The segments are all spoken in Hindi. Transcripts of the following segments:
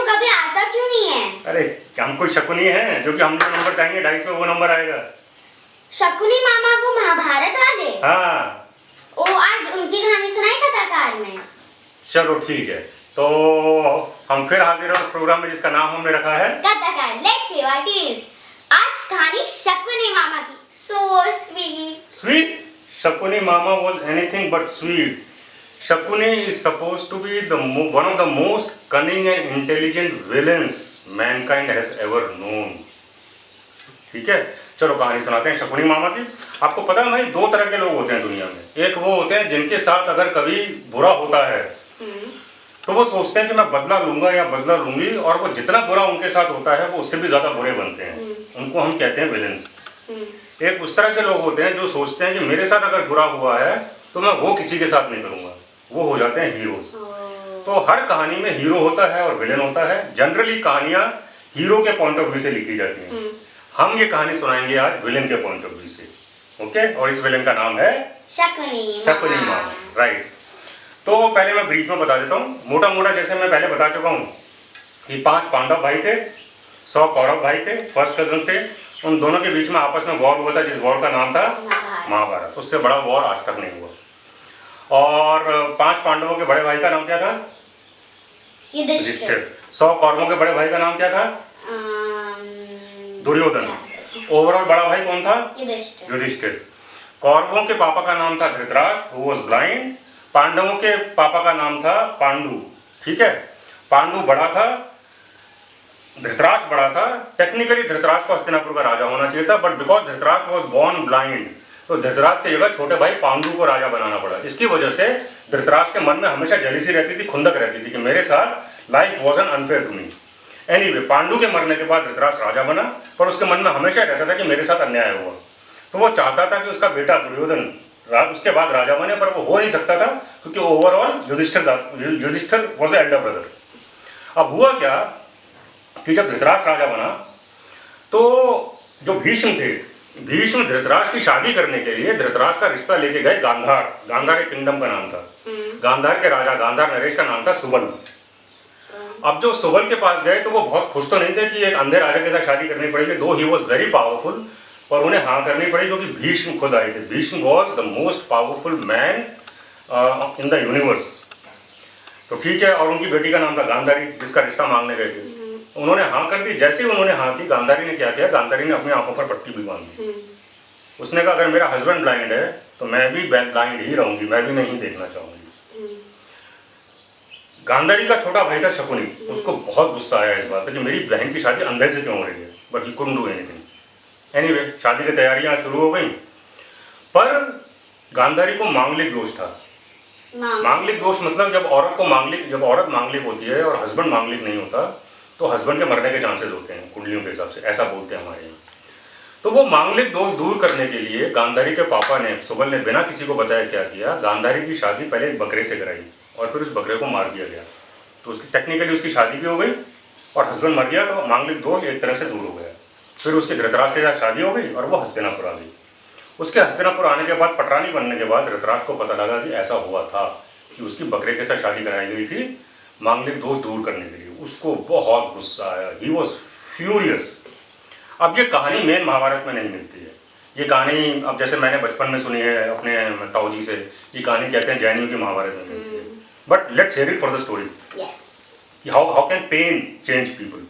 कभी आता क्यों नहीं है? अरे हम कोई शकुनी है जो कि हम जो नंबर चाहेंगे डाइस पे वो नंबर आएगा। शकुनी मामा वो महाभारत वाले? हाँ। ओ आज उनकी कहानी सुनाई कथाकार में। चलो ठीक है, तो हम फिर हाजिर हैं उस प्रोग्राम में जिसका नाम हमने रखा है कथाकार लेट्स हियर व्हाट इज। आज कहानी शकुनी मामा की। So sweet. Sweet? Shakuni mama was anything but sweet. Shakuni is supposed to be one of the most cunning and intelligent villains mankind has ever known. ठीक है, चलो कहानी सुनाते हैं शकुनी मामा की। आपको पता है भाई, दो तरह के लोग होते हैं दुनिया में। एक वो होते हैं जिनके साथ अगर कभी बुरा होता है तो वो सोचते हैं कि मैं बदला लूंगा या बदला लूंगी, और वो जितना बुरा उनके साथ होता है वो उससे भी ज्यादा बुरे बनते हैं। उनको हम कहते हैं विलेंस। एक उस तरह के लोग होते हैं जो सोचते हैं कि मेरे साथ अगर बुरा हुआ है तो मैं वो किसी के साथ नहीं करूंगा, वो हो जाते हैं हीरोज। तो हर कहानी में हीरो होता है और विलेन होता है। जनरली कहानियां हीरो के पॉइंट ऑफ व्यू से लिखी जाती हैं। हम ये कहानी सुनाएंगे आज विलेन के पॉइंट ऑफ व्यू से। ओके, और इस विलेन का नाम है शकुनी मामा। राइट, तो पहले मैं ब्रीफ में बता देता हूँ, मोटा मोटा जैसे मैं पहले बता चुका हूँ कि 5 पांडव भाई थे, 100 कौरव भाई थे, फर्स्ट कजन थे। उन दोनों के बीच में आपस में वॉर हुआ था जिस वॉर का नाम था महाभारत। उससे बड़ा वॉर आज तक नहीं हुआ। और 5 पांडवों के बड़े भाई का नाम क्या था? युधिष्ठिर। 100 कौरवों के बड़े भाई का नाम क्या था? दुर्योधन। ओवरऑल बड़ा भाई कौन था? युधिष्ठिर। कौरवों के पापा का नाम था धृतराष्ट्र, हु वाज ब्लाइंड। पांडवों के पापा का नाम था पांडु। ठीक है, पांडु बड़ा था, धृतराष्ट्र बड़ा था। टेक्निकली धृतराष्ट्र को हस्तिनापुर का राजा होना चाहिए था, but because Dhritarashtra was born blind तो धृतराष्ट्र की जगह छोटे भाई पांडु को राजा बनाना पड़ा। इसकी वजह से धृतराष्ट्र के मन में हमेशा जेलसी रहती थी, खुंदक रहती थी कि मेरे साथ life was an unfair to me. Anyway, Pandu के मरने के बाद धृतराष्ट्र राजा बना, पर उसके मन में हमेशा रहता था कि मेरे साथ अन्याय हुआ। तो वो चाहता था कि उसका बेटा दुर्योधन उसके बाद राजा बने, पर वो हो नहीं सकता था क्योंकि overall Yudhishthira was the elder brother. अब हुआ क्या कि जब धृतराष्ट्र राजा बना तो जो भीष्म थे, भीष्म धृतराष्ट्र की शादी करने के लिए धृतराष्ट्र का रिश्ता लेके गए गांधार। गांधार एक किंगडम का नाम था। गांधार के राजा गांधार नरेश का नाम था सुबल। अब जो सुबल के पास गए तो वो बहुत खुश तो नहीं थे कि एक अंधे राजा के साथ शादी करनी पड़ेगी, दो ही वाज वेरी पावरफुल, पर उन्हें हाँ करनी पड़ी क्योंकि भीष्म खुद आए थे। Bhishma was the most powerful man in the universe. तो ठीक है, और उनकी बेटी का नाम था गांधारी जिसका रिश्ता मांगने गए थे। उन्होंने हाँ कर दी। जैसे ही उन्होंने हाँ की, गांधारी ने क्या किया, गांधारी ने अपनी आंखों पर पट्टी भी बांध दी। उसने कहा अगर मेरा हस्बैंड ब्लाइंड है तो मैं भी ब्लाइंड ही रहूंगी, मैं भी नहीं देखना चाहूंगी। गांधारी का छोटा भाई था शकुनी, उसको बहुत गुस्सा आया इस बात पर कि मेरी बहन की शादी अंधे से क्यों हो रही है, but he couldn't do anything. Anyway, शादी की तैयारियां शुरू हो गई, पर गांधारी को मांगलिक दोष था। मांगलिक दोष मतलब जब औरत मांगलिक होती है और हस्बैंड मांगलिक नहीं होता तो हस्बैंड के मरने के चांसेस होते हैं कुंडलियों के हिसाब से, ऐसा बोलते हैं हमारे यहाँ। तो वो मांगलिक दोष दूर करने के लिए गांधारी के पापा ने, सुबल ने बिना किसी को बताया क्या किया, गांधारी की शादी पहले एक बकरे से कराई और फिर उस बकरे को मार दिया गया। तो उसकी टेक्निकली उसकी शादी भी हो गई और हस्बैंड मर गया, तो मांगलिक दोष एक तरह से दूर हो गया। फिर उसके धृतराष्ट्र के साथ शादी हो गई और वो हस्तिनापुर आ गई। उसके हस्तिनापुर आने के बाद, पटरानी बनने के बाद धृतराष्ट्र को पता लगा कि ऐसा हुआ था कि उसकी बकरे के साथ शादी कराई गई थी मांगलिक दोष दूर करने के लिए। उसको बहुत गुस्सा आया, ही वॉज फ्यूरियस। अब ये कहानी मेन महाभारत में नहीं मिलती है। ये कहानी अब जैसे मैंने बचपन में सुनी है अपने ताऊ जी से, ये कहानी कहते हैं जैनियों की महाभारत में मिलती है। But let's hear it for the story, how can pain change people.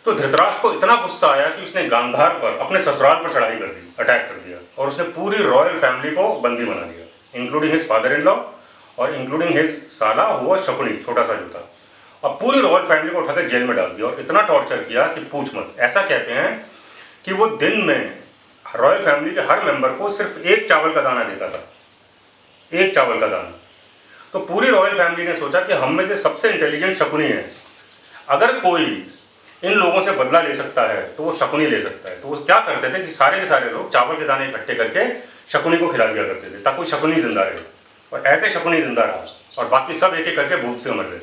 तो धृतराष्ट्र को इतना गुस्सा आया कि उसने गांधार पर, अपने ससुराल पर चढ़ाई कर दी, अटैक कर दिया, और उसने पूरी रॉयल फैमिली को बंदी बना दिया, including his father in law और इंक्लूडिंग हिज साला हुआ शकुनी, छोटा सा जो था। अब पूरी रॉयल फैमिली को उठाकर जेल में डाल दिया और इतना टॉर्चर किया कि पूछ मत। ऐसा कहते हैं कि वो दिन में रॉयल फैमिली के हर मेंबर को सिर्फ 1 चावल का दाना देता था, 1 चावल का दाना। तो पूरी रॉयल फैमिली ने सोचा कि हम में से सबसे इंटेलिजेंट शकुनी है, अगर कोई इन लोगों से बदला ले सकता है तो वो शकुनी ले सकता है। तो वो क्या करते थे कि सारे के सारे लोग चावल के दाने इकट्ठे करके शकुनी को खिला दिया करते थे ताकि शकुनी जिंदा रहे, और ऐसे शकुनी जिंदा रहा और बाकी सब एक एक करके भूख से मर गए।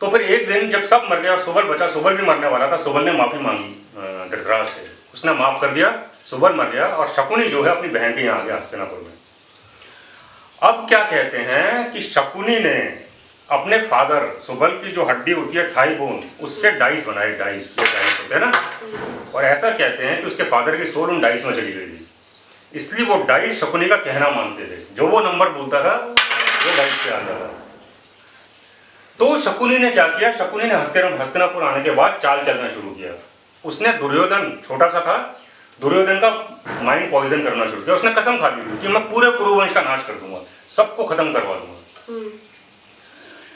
तो फिर एक दिन जब सब मर गए और सुबल बचा, सुबल भी मरने वाला था, सुबल ने माफी मांगी धृतराष्ट्र से, उसने माफ कर दिया, सुबल मर गया और शकुनी जो है अपनी बहन के यहाँ आ गया हस्तिनापुर में। अब क्या कहते हैं कि शकुनी ने अपने फादर सुबल की जो हड्डी होती है थाई बोन, उससे डाइस बनाए, डाइस, ये डाइस होते हैं ना, और ऐसा कहते हैं कि उसके फादर की सोल उन डाइस में चली गई थी, इसलिए वो डाइस शकुनी का कहना मानते थे, जो वो नंबर बोलता था वो डाइस पे आता था। तो शकुनी ने क्या किया, शकुनी ने हस्तिनापुर आने के बाद चाल चलना शुरू किया। उसने दुर्योधन, छोटा सा था, दुर्योधन का माइंड पॉइजन करना शुरू किया। उसने कसम खा ली थी कि मैं पूरे कुरुवंश का नाश कर दूंगा, सबको खत्म करवा दूंगा।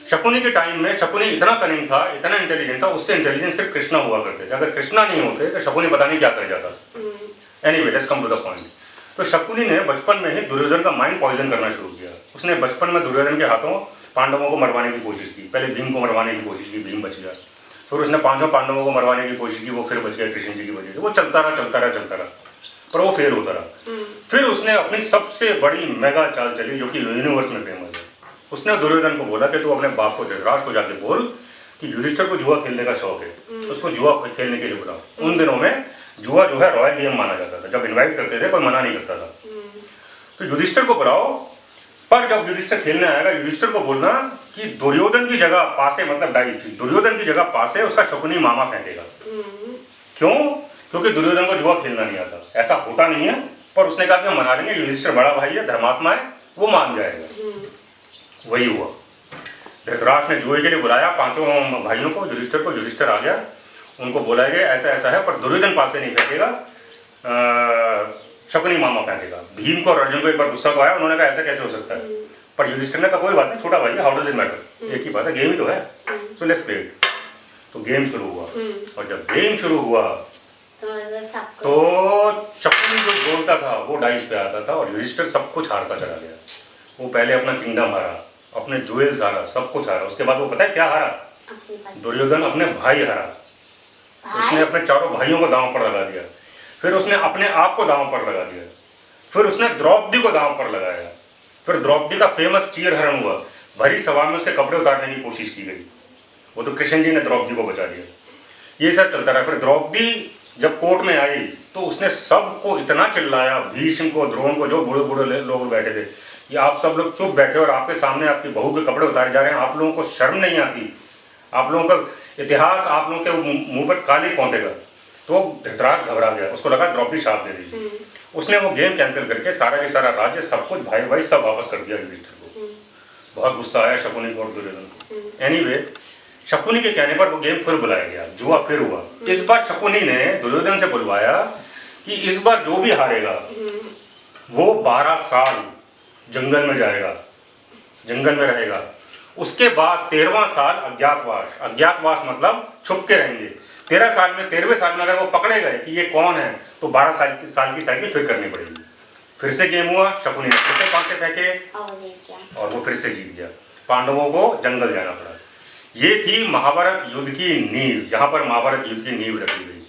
शकुनी के टाइम में शकुनी इतना कनिंग था, इतना इंटेलिजेंट था, उससे इंटेलिजेंट सिर्फ कृष्णा हुआ करते थे। अगर कृष्णा नहीं होते तो शकुनी पता नहीं क्या कर जाता। Anyway, let's come to the point. तो शकुनी ने बचपन में ही दुर्योधन का माइंड पॉइजन करना शुरू किया। उसने बचपन में दुर्योधन के हाथों पांडवों को मरवाने की कोशिश की। पहले भीम को मरवाने की कोशिश की, भीम बच गया। फिर उसने 5 पांडवों को मरवाने की कोशिश की, वो फिर बच गया कृष्ण जी की वजह से। वो चलता रहा, पर वो फेल होता रहा। फिर उसने अपनी सबसे बड़ी मेगा चाल चली, जो कि यूनिवर्स में फेमस है। उसने दुर्योधन को बोला कि तू अपने बाप को, धृतराष्ट्र को जाके बोल कि युधिष्ठिर को जुआ खेलने का शौक है, उसको जुआ खेलने के लिए बुलाओ। उन दिनों में जुआ जो है रॉयल गेम माना जाता था, जब इनवाइट करते थे कोई मना नहीं करता था। तो युधिष्ठिर को बुलाओ, पर जब युधिष्ठिर खेलने आएगा, युधिष्ठिर को बोलना कि दुर्योधन की जगह पासे, मतलब डाइस थी, दुर्योधन की जगह पासे उसका शकुनी मामा फेंकेगा। क्यों? क्योंकि दुर्योधन को जुआ खेलना नहीं आता। ऐसा होता नहीं है, पर उसने कहा कि हम मना लेंगे, युधिष्ठिर बड़ा भाई है, धर्मात्मा है, वो मान जाएगा। वही हुआ। धृतराष्ट्र ने जुए के लिए बुलाया 5 भाइयों को, युधिष्ठिर को। युधिष्ठिर आ गया, उनको बोला गया ऐसा ऐसा है, पर दुर्योधन पासे नहीं फेंकेगा, शकुनी मामा फेंकेगा। भीम को और अर्जुन को एक बार गुस्सा को आया, उन्होंने कहा ऐसा कैसे हो सकता है, पर युधिष्ठिर ने कहा कोई बात नहीं, छोटा भाई है, हाउ डज इट मैटर, एक ही बात है, गेम ही तो है, सो लेट्स प्ले इट। तो गेम शुरू हुआ, और जब गेम शुरू हुआ तो शकुनी जो बोलता था वो डाइस पे आता था, और युधिष्ठिर सब कुछ हारता चला गया। वो पहले अपना किंगडम हारा, अपने ज्वेल्स हारा, सब कुछ हारा। उसके बाद वो पता है क्या हारा? दुर्योधन अपने भाई हारा। उसने अपने 4 भाइयों को दांव पर लगा दिया, फिर उसने अपने आप को दांव पर लगा दिया, फिर उसने द्रौपदी को दांव पर लगाया, फिर द्रौपदी का फेमस चीर हरण हुआ, भरी सभा में उसके कपड़े उतारने की कोशिश की गई, वो तो कृष्ण जी ने द्रौपदी को बचा दिया। ये सब चलता रहा। फिर द्रौपदी जब कोर्ट में आई तो उसने सबको इतना चिल्लाया, भीष्म को, द्रोण को, जो बूढ़े बूढ़े लोग बैठे थे, कि आप सब लोग चुप बैठे और आपके सामने आपकी बहू के कपड़े उतारे जा रहे हैं, आप लोगों को शर्म नहीं आती, आप लोगों का इतिहास आप लोगों के मुंह पर काली पहुंचेगा। तो धृतराष्ट्र घबरा गया, उसको लगा द्रौपदी शाप दे रही। उसने वो गेम कैंसिल करके सारा के सारा राज्य, सब कुछ, भाई भाई सब वापस कर दिया युधिष्ठिर को। बहुत गुस्सा आया शकुनी को और दुर्योधन को। एनीवे, शकुनी के कहने पर वो गेम फिर बुलाया गया, जुआ फिर हुआ। इस बार शकुनी ने दुर्योधन से बुलवाया कि इस बार जो भी हारेगा वो 12 साल जंगल में जाएगा, जंगल में रहेगा। उसके बाद 13वां साल अज्ञातवास। अज्ञातवास मतलब छुप के रहेंगे। 13वें साल में अगर वो पकड़े गए कि ये कौन है, तो 12 साल की साइकिल फिर करनी पड़ेगी। फिर से गेम हुआ, शकुनी ने फिर से 5 फेंके और वो फिर से जीत गया। पांडवों को जंगल जाना पड़ा। ये थी महाभारत युद्ध की नींव, जहाँ पर महाभारत युद्ध की नींव रखी गई।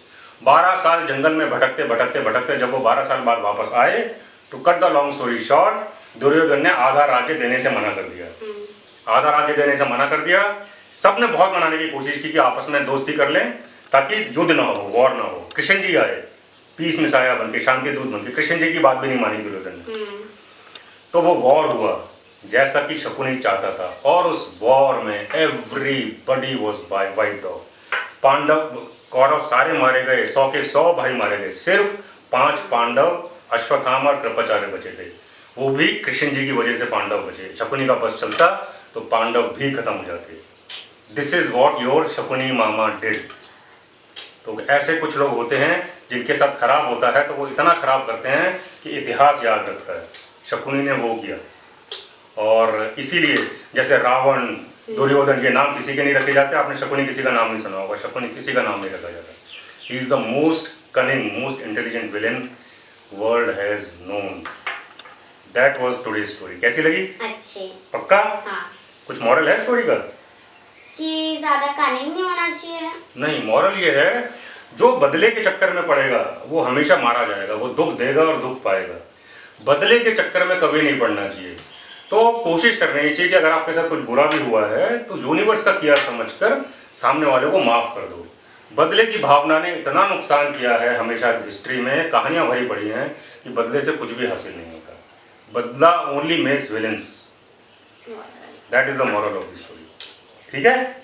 12 साल जंगल में भटकते भटकते भटकते जब वो 12 साल बाद वापस आए, तो cut the long story short, Duryodhana ने आधा राज्य देने से मना कर दिया। आधा राज्य देने से मना कर दिया। सबने बहुत मनाने की कोशिश की कि आपस में दोस्ती कर लें ताकि युद्ध ना हो, वॉर ना हो। कृष्ण जी आए पीस मिसाया बन के, शांति दूत बन के। कृष्ण जी की बात भी नहीं मानी दुर्योधन ने, तो वो वॉर हुआ जैसा कि शकुनी चाहता था, और उस वॉर में everybody was wiped out. Pandava, Kaurava सारे मारे गए, 100 के 100 भाई मारे गए। सिर्फ 5 पांडव, अश्वत्थामा और कृपाचार्य बचे थे। वो भी कृष्ण जी की वजह से पांडव बचे। शकुनी का बस चलता तो पांडव भी खत्म हो जाते। This is what your Shakuni mama did. तो ऐसे कुछ लोग होते हैं जिनके साथ खराब होता है तो वो इतना खराब करते हैं कि इतिहास याद रखता है। शकुनी ने वो किया, और इसीलिए जैसे रावण, दुर्योधन, के नाम किसी के नहीं रखे जाते। आपने शकुनी किसी का नाम नहीं सुना होगा, शकुनी किसी का नाम नहीं रखा जाता। He is the most cunning, most intelligent villain world has known. That was today's story. कैसी लगी? अच्छी। पक्का? हाँ। कुछ मॉरल है स्टोरी का? कि ज्यादा कनिंग नहीं होना चाहिए। नहीं, मॉरल ये है, जो बदले के चक्कर में पड़ेगा वो हमेशा मारा जाएगा। वो दुख देगा और दुख पाएगा। बदले के चक्कर में कभी नहीं पड़ना चाहिए। तो कोशिश करनी चाहिए कि अगर आपके साथ कुछ बुरा भी हुआ है तो यूनिवर्स का किया समझकर सामने वाले को माफ कर दो। बदले की भावना ने इतना नुकसान किया है हमेशा हिस्ट्री में, कहानियां भरी पड़ी हैं कि बदले से कुछ भी हासिल नहीं होता। बदला only makes villains. That is the moral of the story. ठीक है,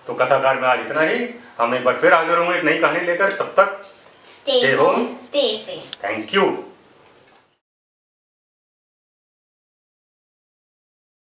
तो कथाकार में आज इतना ही। हम एक बार फिर हाजिर होंगे एक नई कहानी लेकर। तब तक Stay Stay home, home. stay safe. Thank you.